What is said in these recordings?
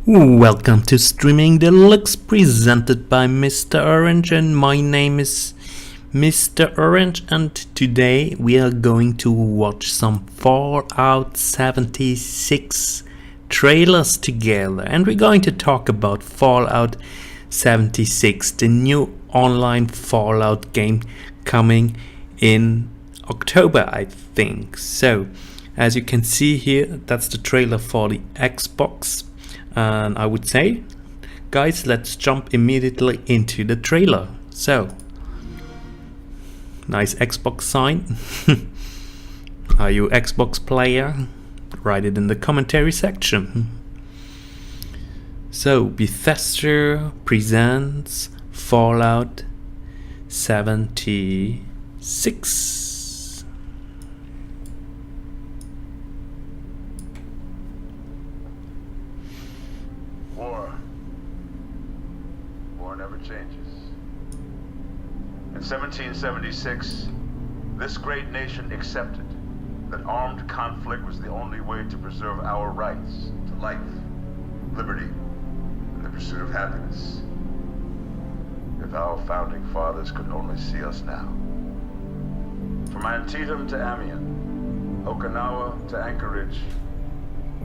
Welcome to Streaming Deluxe presented by Mr. Orange, and my name is Mr. Orange, and today we are going to watch some Fallout 76 trailers together, and we're going to talk about Fallout 76, the new online Fallout game coming in October, I think. So, as you can see here, that's the trailer for the Xbox. And I would say, guys, let's jump immediately into the trailer. So, nice Xbox sign. Are you Xbox player? Write it in the commentary section. So, Bethesda presents Fallout 76. War never changes. In 1776, this great nation accepted that armed conflict was the only way to preserve our rights to life, liberty, and the pursuit of happiness. If our founding fathers could only see us now. From Antietam to Amiens, Okinawa to Anchorage,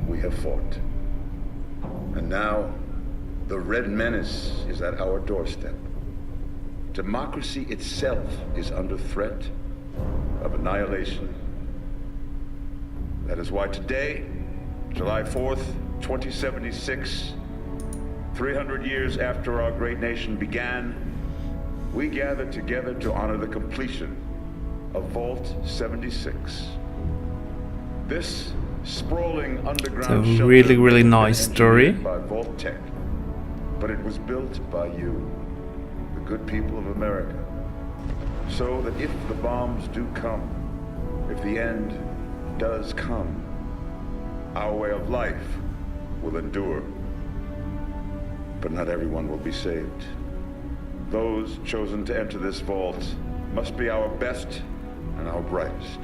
we have fought. And now, the Red Menace is at our doorstep. Democracy itself is under threat of annihilation. That is why today, July 4th, 2076, 300 years after our great nation began, we gather together to honor the completion of Vault 76. This sprawling underground It's a shelter really nice story. by Vault Tech. But it was built by you, the good people of America, so that if the bombs do come, if the end does come, our way of life will endure. But not everyone will be saved. Those chosen to enter this vault must be our best and our brightest.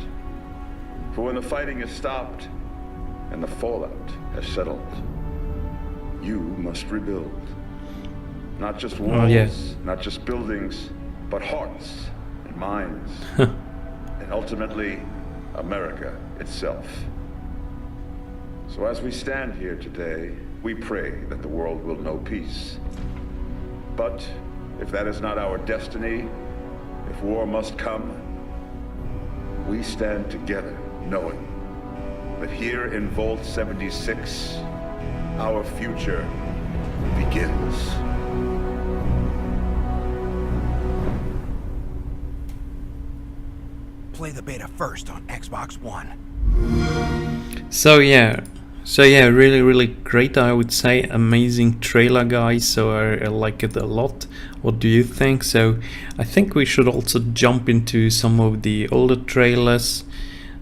For when the fighting is stopped and the fallout has settled, you must rebuild. Not just walls, not just buildings, but hearts and minds. And ultimately, America itself. So as we stand here today, we pray that the world will know peace. But if that is not our destiny, if war must come, we stand together knowing that here in Vault 76, our future begins. Play the beta first on Xbox One. So yeah, really great, I would say. Amazing trailer, guys. So I like it a lot. What do you think? So I think we should also jump into some of the older trailers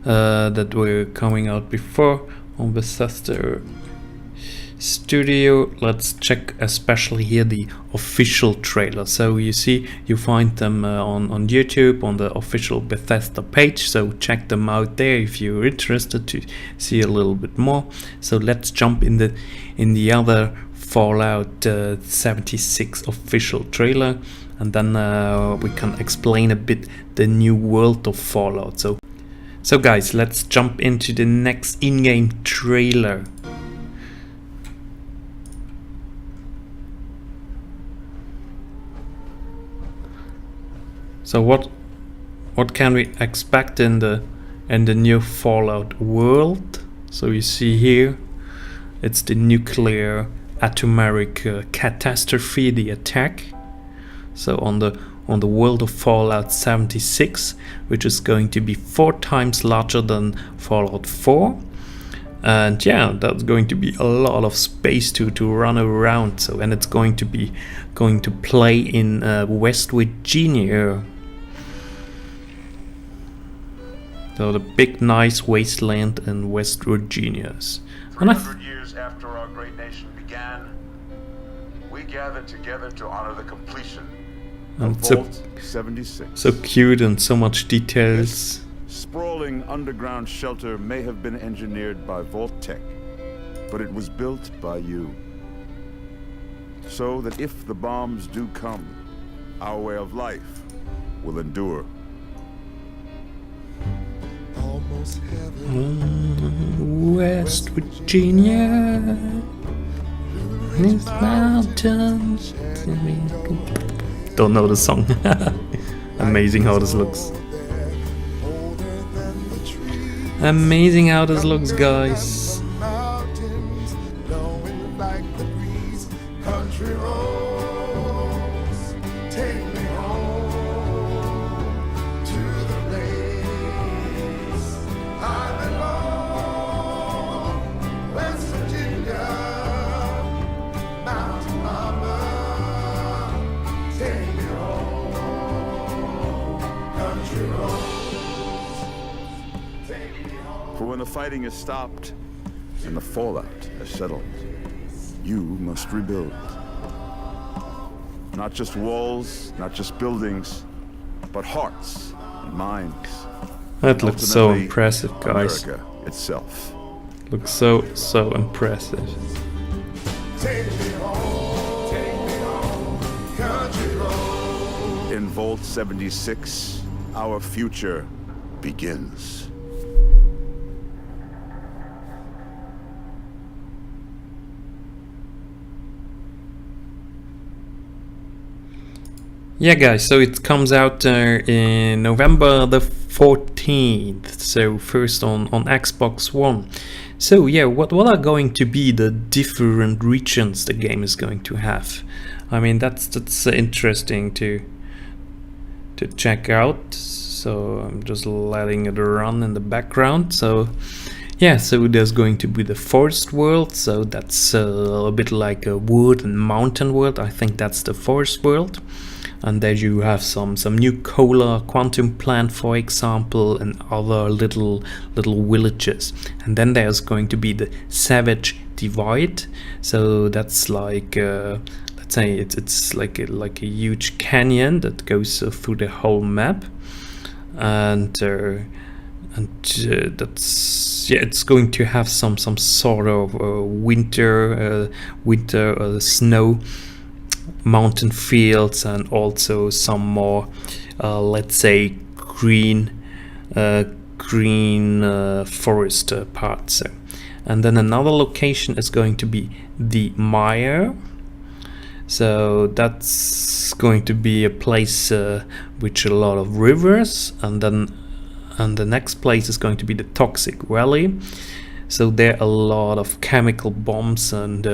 that were coming out before on Bethesda Studio. Let's check especially here the official trailer. So you see, you find them on YouTube on the official Bethesda page, so check them out there if you're interested to see a little bit more. So let's jump in the other Fallout 76 official trailer, and then we can explain a bit the new world of Fallout. So guys, let's jump into the next in-game trailer. So what can we expect in the new Fallout world? So you see here, it's the nuclear atomic catastrophe, the attack. So on the world of Fallout 76, which is going to be 4 times larger than Fallout 4. And yeah, that's going to be a lot of space to run around. So, and it's going to play in West Virginia. So the big nice wasteland in West Virginia. 300 years after our great nation began, we gather together to honor the completion of Vault 76. So cute and so much details. Sprawling underground shelter may have been engineered by Vault Tech, but it was built by you, so that if the bombs do come, our way of life will endure. Almost heaven. West Virginia, these mountains. Don't know the song. Amazing how this looks. Amazing how this looks, guys. Mountains, blowing like the breeze. Country roads, take me home to the place I belong. West Virginia, Mountain Mama, take me home. Country roads. For when the fighting is stopped and the fallout has settled, you must rebuild. Not just walls, not just buildings, but hearts and minds. That looks so Ultimately, impressive, guys. America itself. Looks so impressive. Take me home, country road. In Vault 76, our future begins. Yeah, guys, so it comes out in November the 14th, so first on Xbox One. So yeah, what are going to be the different regions the game is going to have? I mean, that's interesting to check out. So I'm just letting it run in the background. So yeah, so there's going to be the forest world, so that's a bit like a wood and mountain world. I think that's the forest world. And there you have some new Kohler quantum plant, for example, and other little villages. And then there's going to be the Savage Divide. So that's like let's say it's like a huge canyon that goes through the whole map, and that's, yeah, it's going to have some sort of winter snow mountain fields, and also some more let's say green forest parts. And then another location is going to be the Mire. So that's going to be a place with a lot of rivers, and the next place is going to be the Toxic Valley. So there are a lot of chemical bombs and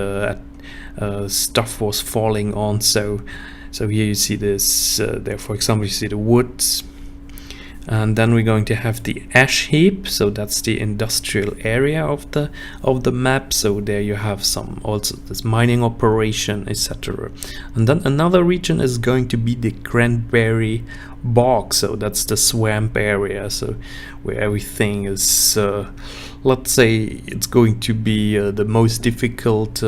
stuff was falling on. So here you see this. There, for example, you see the woods, and then we're going to have the ash heap. So that's the industrial area of the map. So there you have some also this mining operation, etc. And then another region is going to be the Cranberry Bog. So that's the swamp area. So where everything is, let's say, it's going to be the most difficult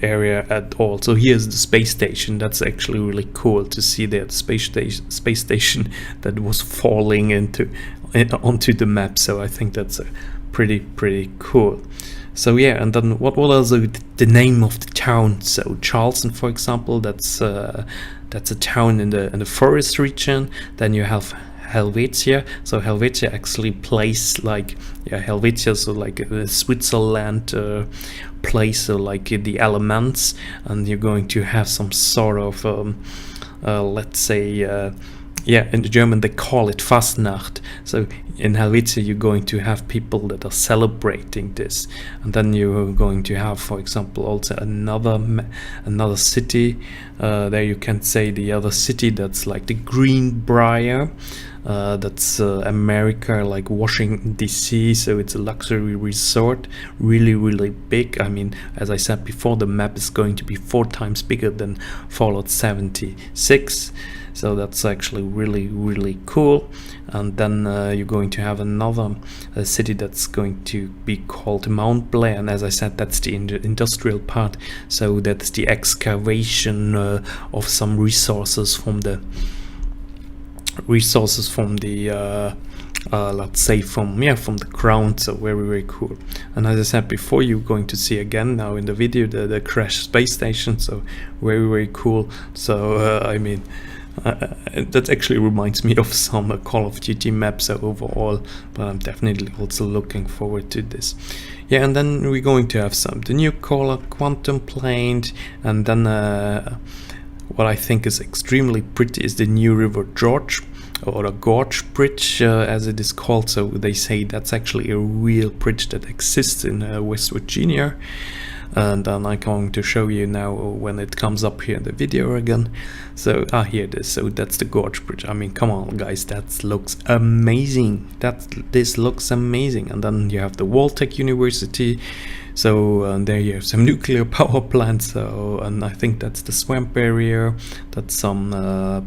area at all. So here's the space station. That's actually really cool to see that space station that was falling onto the map. So I think that's pretty cool. So yeah, and then what was the name of the town? So Charleston, for example, that's a town in the forest region. Then you have Helvetia. So Helvetia actually plays like, yeah, Helvetia, so like a Switzerland place, so like the elements, and you're going to have some sort of let's say yeah, in German they call it Fastnacht. So in Helvetia you're going to have people that are celebrating this, and then you're going to have, for example, also another city. There you can say the other city, that's like the Greenbrier. That's America, like Washington DC. So it's a luxury resort, really big. I mean, as I said before, the map is going to be 4 times bigger than Fallout 76. So that's actually really cool. And then you're going to have another city that's going to be called Mount Blair, and as I said, that's the industrial part. So that's the excavation of some resources from the let's say from the ground. So very cool. And as I said before, you're going to see again now in the video the crashed space station. So very cool. So I mean, that actually reminds me of some Call of Duty maps overall, but I'm definitely also looking forward to this. Yeah, and then we're going to have the new color quantum plane, and then what I think is extremely pretty is the new River George, or a Gorge Bridge as it is called. So they say that's actually a real bridge that exists in West Virginia. And then I'm going to show you now when it comes up here in the video again. So here it is. So that's the Gorge Bridge. I mean, come on guys, that looks amazing. This looks amazing. And then you have the Waltech University. So there you have some nuclear power plants. So, and I think that's the swamp area. That's some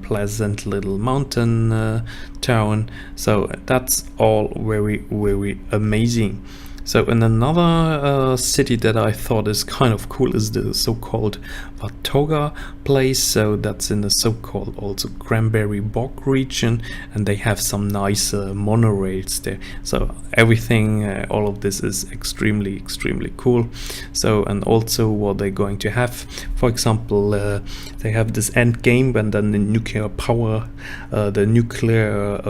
pleasant little mountain town. So that's all very amazing. So in another city that I thought is kind of cool is the so-called Watauga place. So that's in the so-called also Cranberry Bog region, and they have some nice monorails there. So everything, all of this is extremely cool. So, and also what they're going to have, for example, they have this end game when then the nuclear power, the nuclear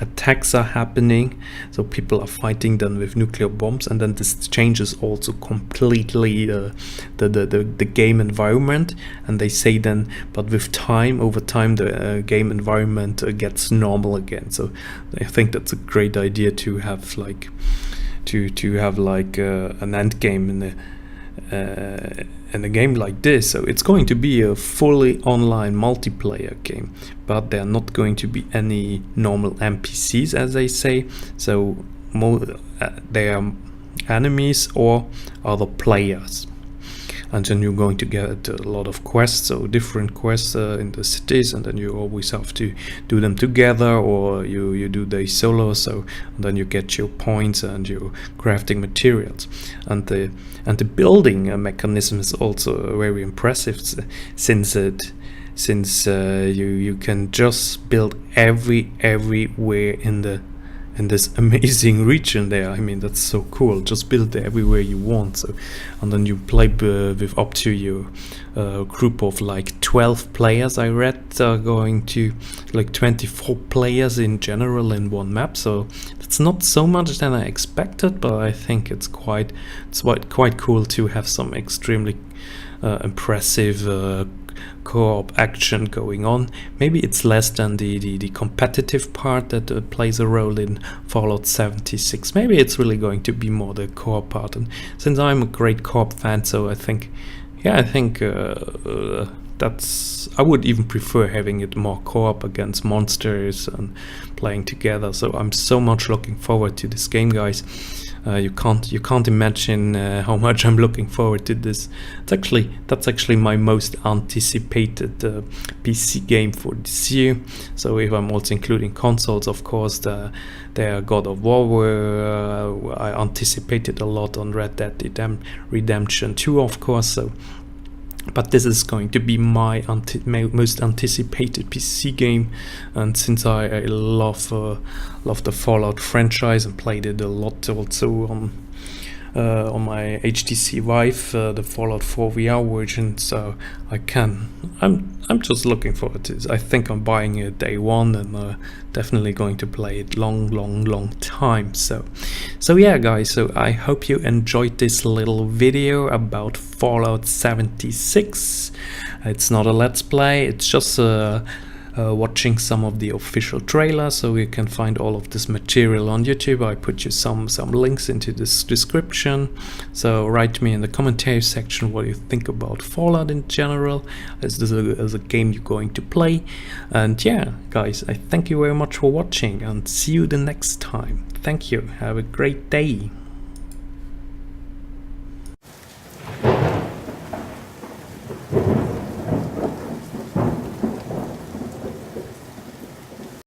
attacks are happening. So people are fighting then with nuclear bombs, and then this changes also completely the game environment. And they say then, but with time, over time, the game environment gets normal again. So I think that's a great idea to have like an end game in a game like this. So it's going to be a fully online multiplayer game, but there are not going to be any normal NPCs, as they say. So they are enemies or other players. And then you're going to get a lot of quests, so different quests in the cities, and then you always have to do them together, or you do the solo. So then you get your points and your crafting materials, and the building mechanism is also very impressive, since you can just build everywhere in this amazing region there. I mean, that's so cool. Just build everywhere you want. So, and then you play with up to your group of like 12 players. I read going to like 24 players in general in one map. So it's not so much than I expected, but I think it's quite cool to have some extremely impressive co-op action going on. Maybe it's less than the competitive part that plays a role in Fallout 76. Maybe it's really going to be more the co-op part. And since I'm a great co-op fan, so I think that's, I would even prefer having it more co-op against monsters and playing together. So I'm so much looking forward to this game, guys. You can't imagine how much I'm looking forward to this. That's actually my most anticipated PC game for this year. So if I'm also including consoles, of course, there are God of War, where I anticipated a lot on Red Dead Redemption 2, of course. So, but this is going to be my most anticipated PC game, and since I love the Fallout franchise and played it a lot also on my HTC Vive, the Fallout 4 VR version, so I'm just looking forward to this. I think I'm buying it day one, and definitely going to play it long time. So yeah, guys, so I hope you enjoyed this little video about Fallout 76. It's not a let's play, it's just watching some of the official trailers, so you can find all of this material on YouTube. I put you some links into this description, so write me in the commentary section what you think about Fallout in general. Is this a game you're going to play? And yeah, guys, I thank you very much for watching, and see you the next time. Thank you, have a great day.